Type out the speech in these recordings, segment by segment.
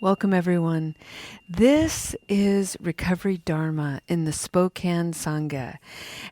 Welcome, everyone. This is Recovery Dharma in the Spokane Sangha.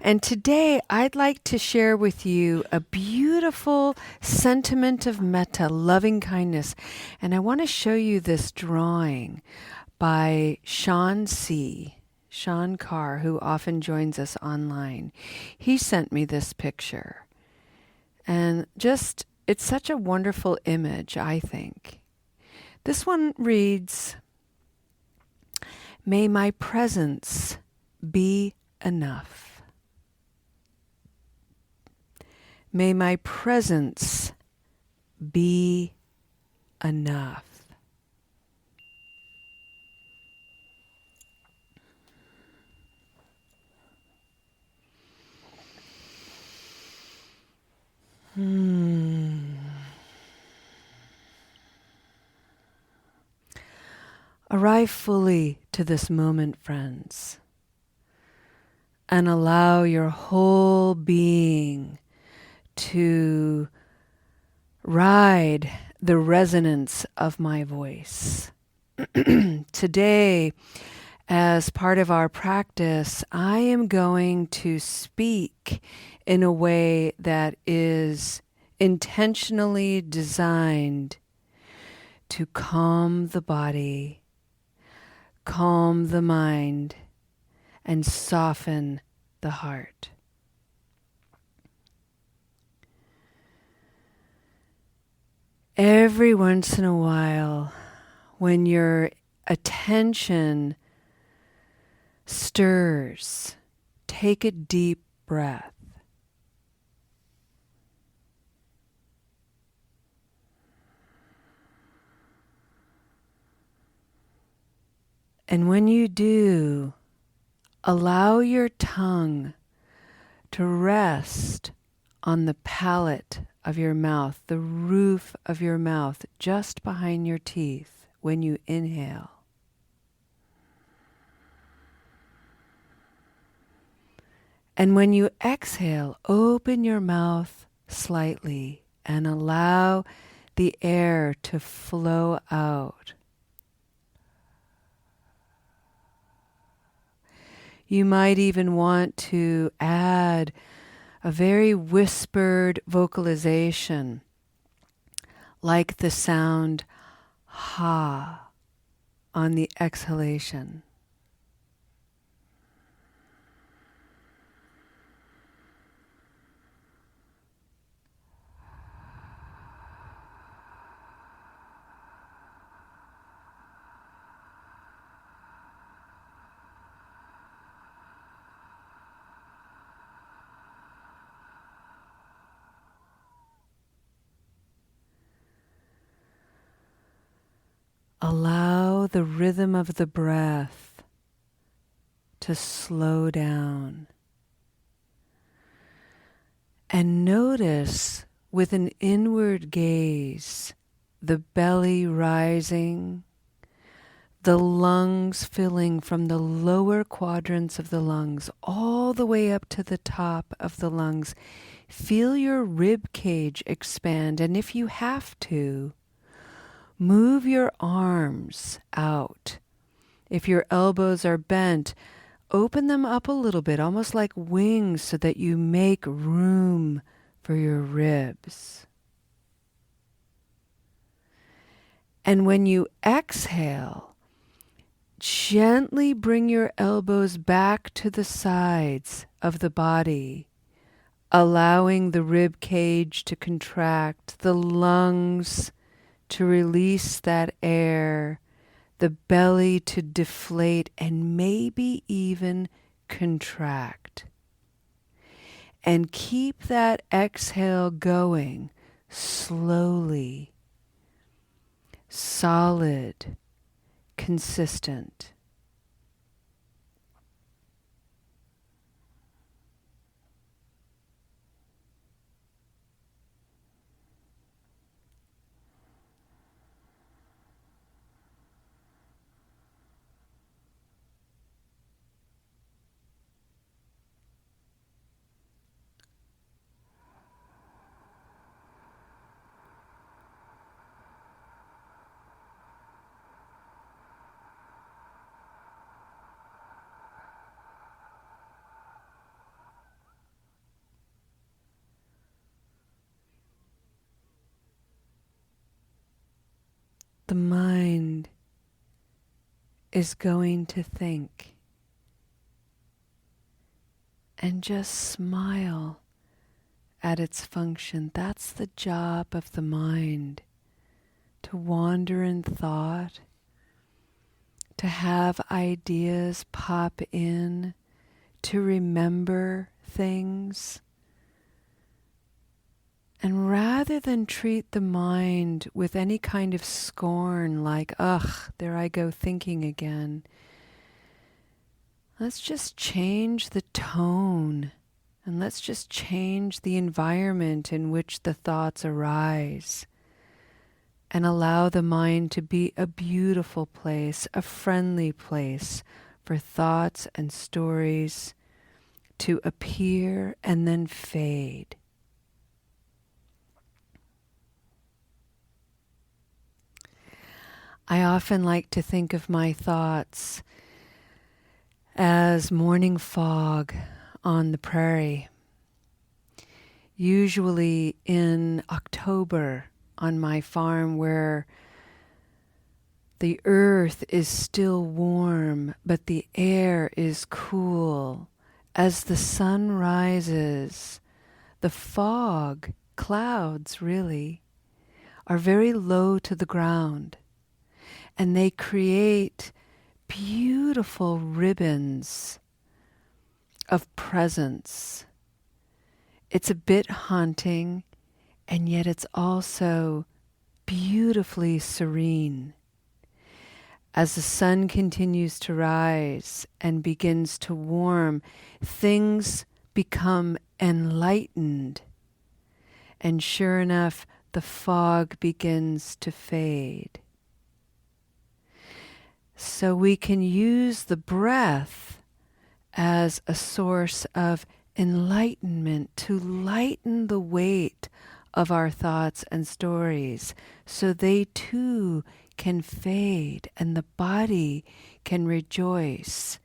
And today I'd like to share with you a beautiful sentiment of metta, loving kindness. And I want to show you this drawing by Sean Carr, who often joins us online. He sent me this picture. And it's such a wonderful image, I think. This one reads, "May my presence be enough. May my presence be enough." Arrive fully to this moment, friends, and allow your whole being to ride the resonance of my voice. Today, as part of our practice, I am going to speak in a way that is intentionally designed to calm the body, calm the mind, and soften the heart. Every once in a while, when your attention stirs, take a deep breath. And when you do, allow your tongue to rest on the palate of your mouth, the roof of your mouth, just behind your teeth when you inhale. And when you exhale, open your mouth slightly and allow the air to flow out. You might even want to add a very whispered vocalization, like the sound ha on the exhalation. Allow the rhythm of the breath to slow down. And notice with an inward gaze the belly rising, the lungs filling from the lower quadrants of the lungs all the way up to the top of the lungs. Feel your rib cage expand, and if you have to, move your arms out. If your elbows are bent, open them up a little bit, almost like wings, so that you make room for your ribs. And when you exhale, gently bring your elbows back to the sides of the body, allowing the rib cage to contract, the lungs to release that air, the belly to deflate and maybe even contract. And keep that exhale going slowly, solid, consistent. is going to think. And just smile at its function. That's the job of the mind, to wander in thought, to have ideas pop in, to remember things. And rather than treat the mind with any kind of scorn, like, ugh, there I go thinking again, let's just change the tone, and let's just change the environment in which the thoughts arise, and allow the mind to be a beautiful place, a friendly place for thoughts and stories to appear and then fade. I often like to think of my thoughts as morning fog on the prairie. Usually in October on my farm, where the earth is still warm but the air is cool. As the sun rises, the fog, clouds really, are very low to the ground. And they create beautiful ribbons of presence. It's a bit haunting, and yet it's also beautifully serene. As the sun continues to rise and begins to warm, things become enlightened. And sure enough, the fog begins to fade. So we can use the breath as a source of enlightenment to lighten the weight of our thoughts and stories, so they too can fade and the body can rejoice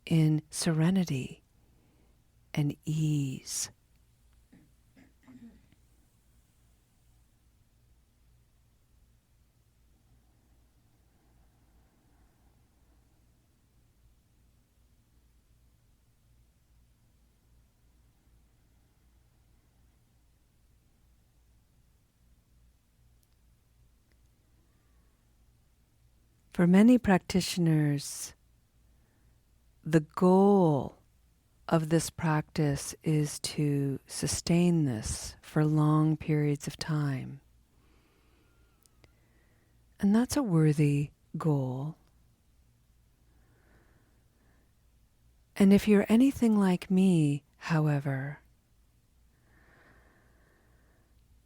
in serenity and ease. For many practitioners, the goal of this practice is to sustain this for long periods of time. And that's a worthy goal. And if you're anything like me, however,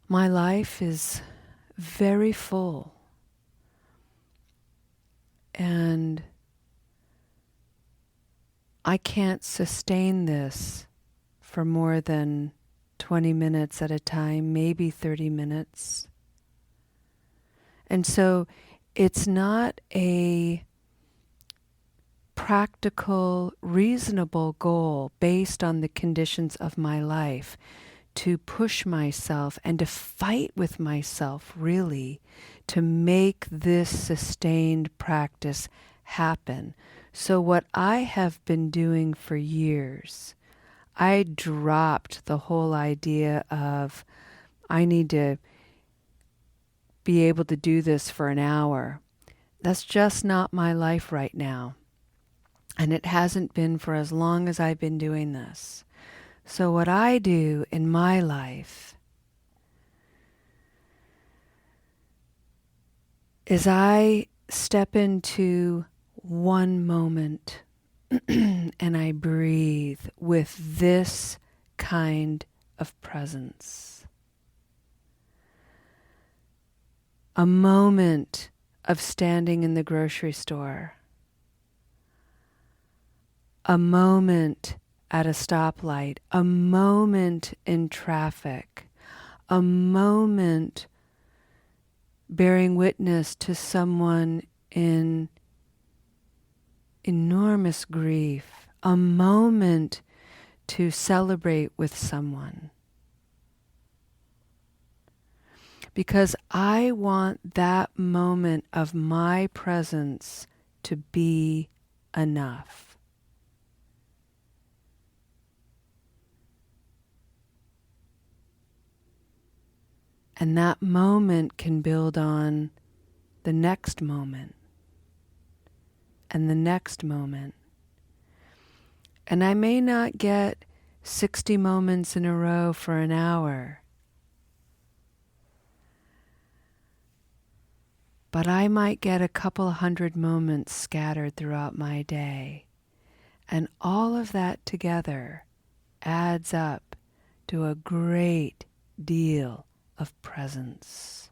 my life is very full. And I can't sustain this for more than 20 minutes at a time, maybe 30 minutes. And so it's not a practical, reasonable goal based on the conditions of my life to push myself and to fight with myself, really, to make this sustained practice happen. So what I have been doing for years, I dropped the whole idea of I need to be able to do this for an hour. That's just not my life right now. And it hasn't been for as long as I've been doing this. So what I do in my life is I step into one moment and I breathe with this kind of presence. A moment of standing in the grocery store. A moment at a stoplight, a moment in traffic, a moment bearing witness to someone in enormous grief, a moment to celebrate with someone. Because I want that moment of my presence to be enough. And that moment can build on the next moment and the next moment. And I may not get 60 moments in a row for an hour, but I might get a couple hundred moments scattered throughout my day. And all of that together adds up to a great deal of presence.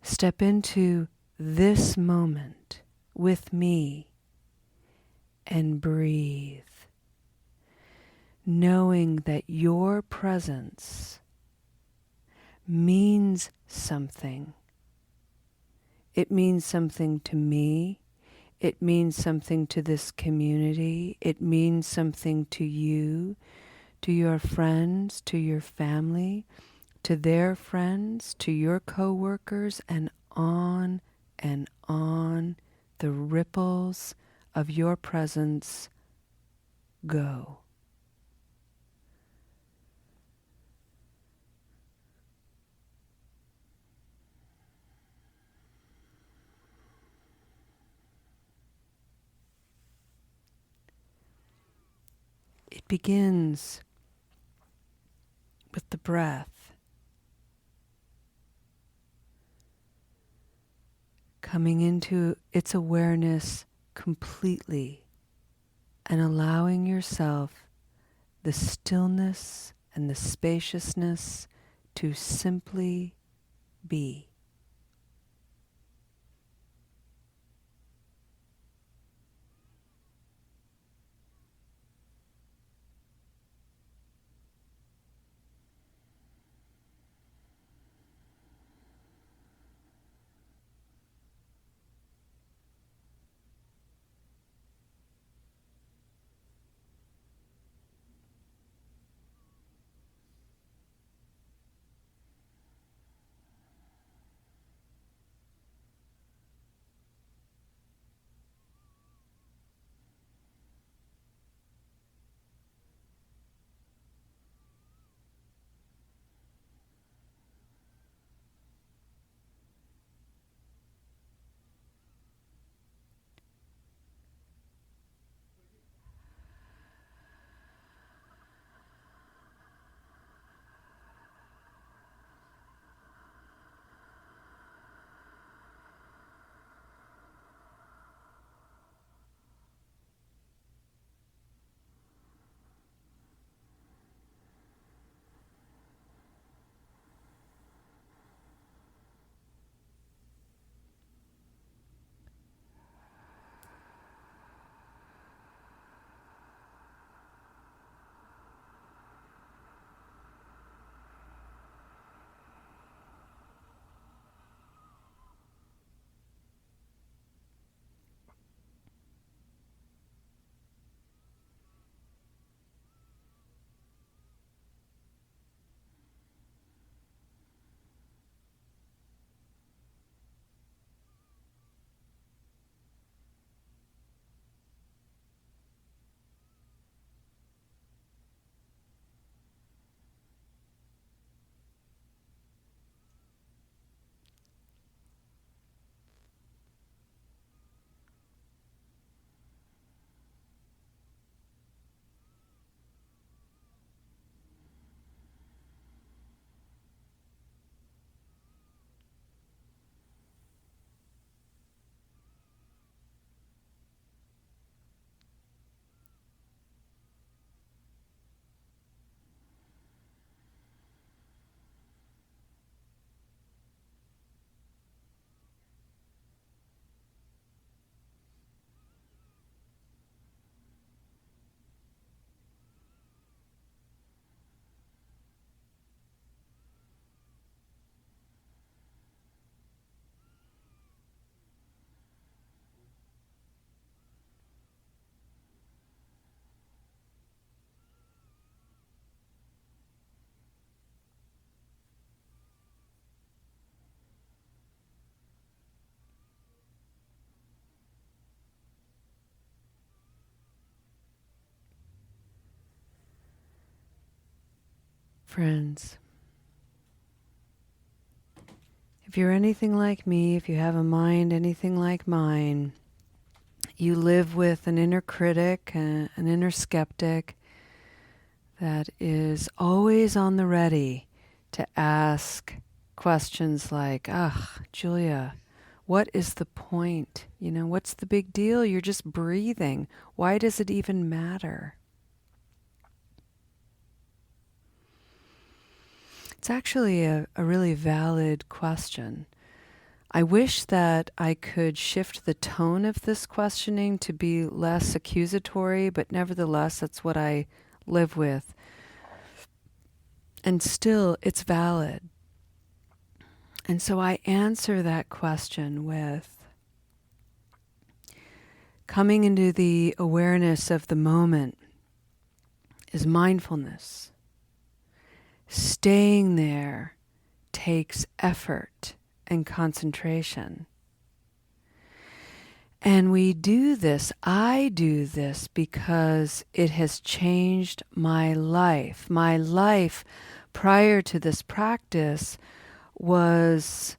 Step into this moment with me and breathe, knowing that your presence means something. It means something to me. It means something to this community. It means something to you, to your friends, to your family, to their friends, to your coworkers, and on the ripples of your presence go. It begins with the breath, coming into its awareness completely and allowing yourself the stillness and the spaciousness to simply be. Friends, if you're anything like me, if you have a mind anything like mine, you live with an inner critic, an inner skeptic that is always on the ready to ask questions like, Julia, what is the point? What's the big deal? You're just breathing. Why does it even matter? It's actually a really valid question. I wish that I could shift the tone of this questioning to be less accusatory, but nevertheless, that's what I live with. And still, it's valid. And so I answer that question with coming into the awareness of the moment is mindfulness. Staying there takes effort and concentration. And we do this, I do this because it has changed my life. My life prior to this practice was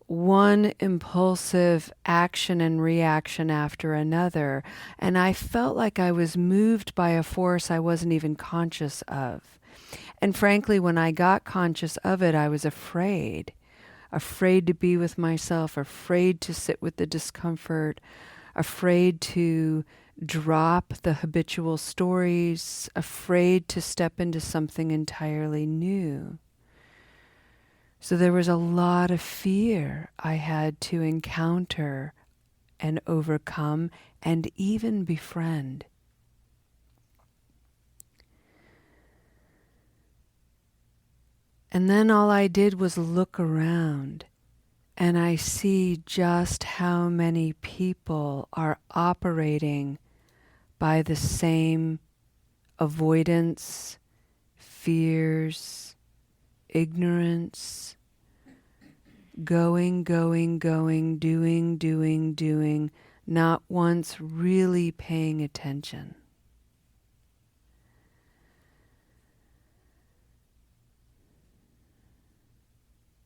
one impulsive action and reaction after another. And I felt like I was moved by a force I wasn't even conscious of. And frankly, when I got conscious of it, I was afraid to be with myself, afraid to sit with the discomfort, afraid to drop the habitual stories, afraid to step into something entirely new. So there was a lot of fear I had to encounter and overcome and even befriend. And then all I did was look around, and I see just how many people are operating by the same avoidance, fears, ignorance, going, doing, not once really paying attention.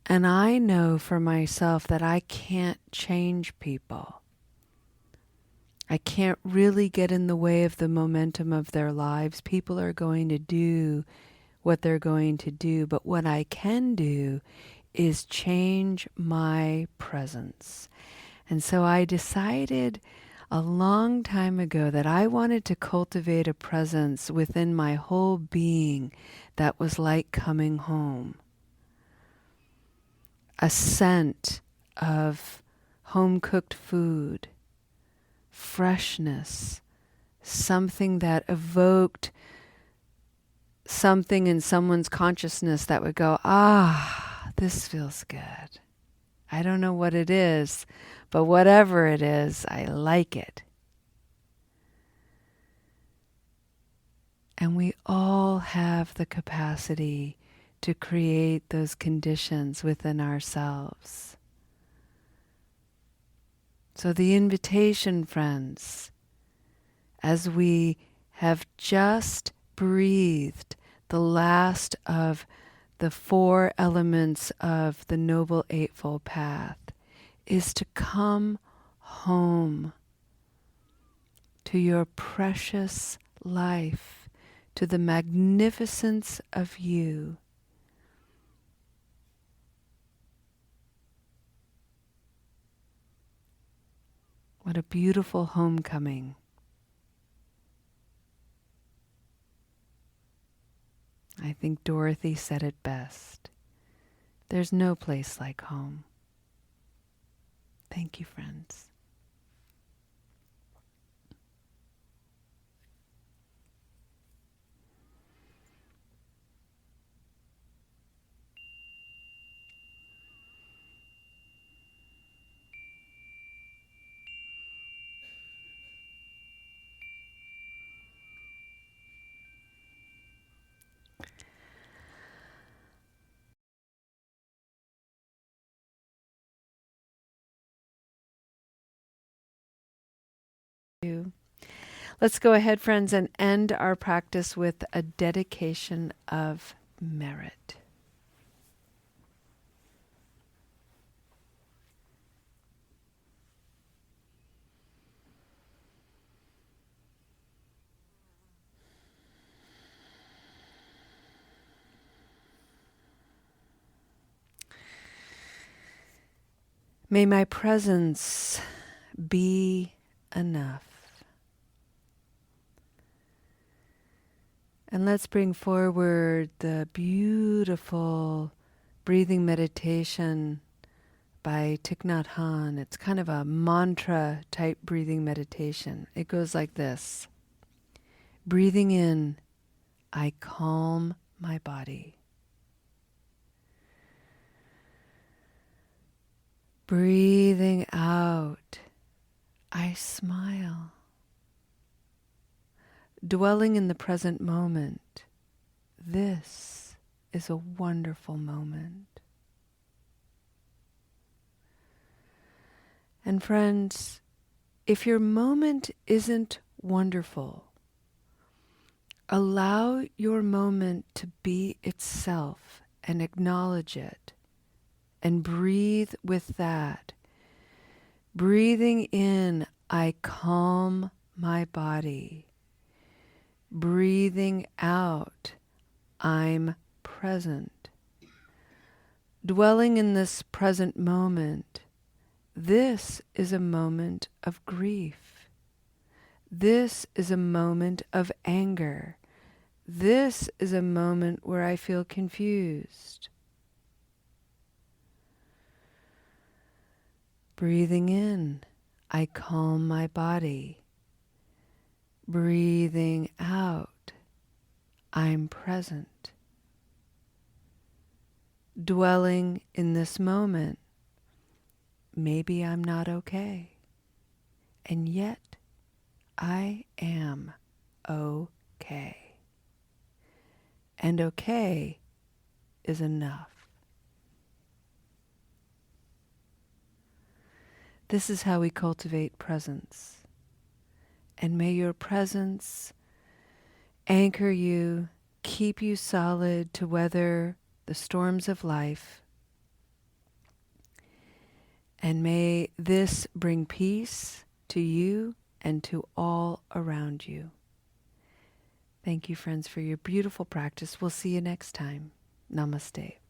And I know for myself that I can't change people. I can't really get in the way of the momentum of their lives. People are going to do what they're going to do. But what I can do is change my presence. And so I decided a long time ago that I wanted to cultivate a presence within my whole being that was like coming home. A scent of home-cooked food, freshness, something that evoked something in someone's consciousness that would go, this feels good. I don't know what it is, but whatever it is, I like it. And we all have the capacity to create those conditions within ourselves. So the invitation, friends, as we have just breathed the last of the 4 elements of the Noble Eightfold Path, is to come home to your precious life, to the magnificence of you. What a beautiful homecoming. I think Dorothy said it best. There's no place like home. Thank you, friends. Let's go ahead, friends, and end our practice with a dedication of merit. May my presence be enough. And let's bring forward the beautiful breathing meditation by Thich Nhat Hanh. It's kind of a mantra type breathing meditation. It goes like this. Breathing in, I calm my body. Breathing out, I smile. Dwelling in the present moment, this is a wonderful moment. And friends, if your moment isn't wonderful, allow your moment to be itself and acknowledge it and breathe with that. Breathing in, I calm my body. Breathing out, I'm present. Dwelling in this present moment, this is a moment of grief. This is a moment of anger. This is a moment where I feel confused. Breathing in, I calm my body. Breathing out, I'm present. Dwelling in this moment, maybe I'm not okay. And yet, I am okay. And okay is enough. This is how we cultivate presence. And may your presence anchor you, keep you solid to weather the storms of life. And may this bring peace to you and to all around you. Thank you, friends, for your beautiful practice. We'll see you next time. Namaste.